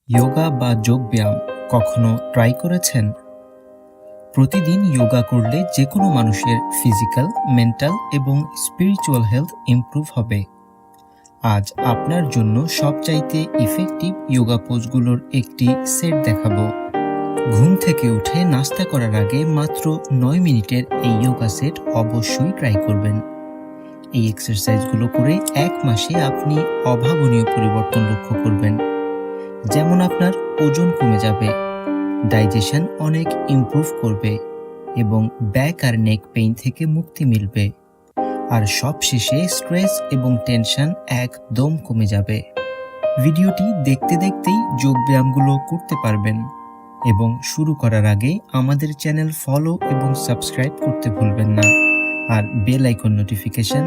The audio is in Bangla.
যোগা বা যোগব্যায়াম কখনো ট্রাই করেছেন? প্রতিদিন যোগা করলে যে কোনো মানুষের ফিজিক্যাল, মেন্টাল এবং স্পিরিচুয়াল হেলথ ইমপ্রুভ হবে। আজ আপনার জন্য সবচাইতে ইফেক্টিভ যোগা পোজগুলোর একটি সেট দেখাবো। ঘুম থেকে উঠে নাস্তা করার আগে মাত্র 9 মিনিটের এই যোগা সেট অবশ্যই ট্রাই করবেন। এই এক্সারসাইজগুলো করে 1 মাসে আপনি অভাবনীয় পরিবর্তন লক্ষ্য করবেন। যেমন আপনার ওজন কমে যাবে, ডাইজেশন অনেক ইমপ্রুভ করবে এবং ব্যাক আর নেক পেইন থেকে মুক্তি মিলবে। আর সবশেষে স্ট্রেস এবং টেনশন একদম কমে যাবে। ভিডিওটি দেখতে দেখতেই যোগব্যায়ামগুলো করতে পারবেন এবং শুরু করার আগে আমাদের চ্যানেল ফলো এবং সাবস্ক্রাইব করতে ভুলবেন না। আর বেল আইকন নোটিফিকেশন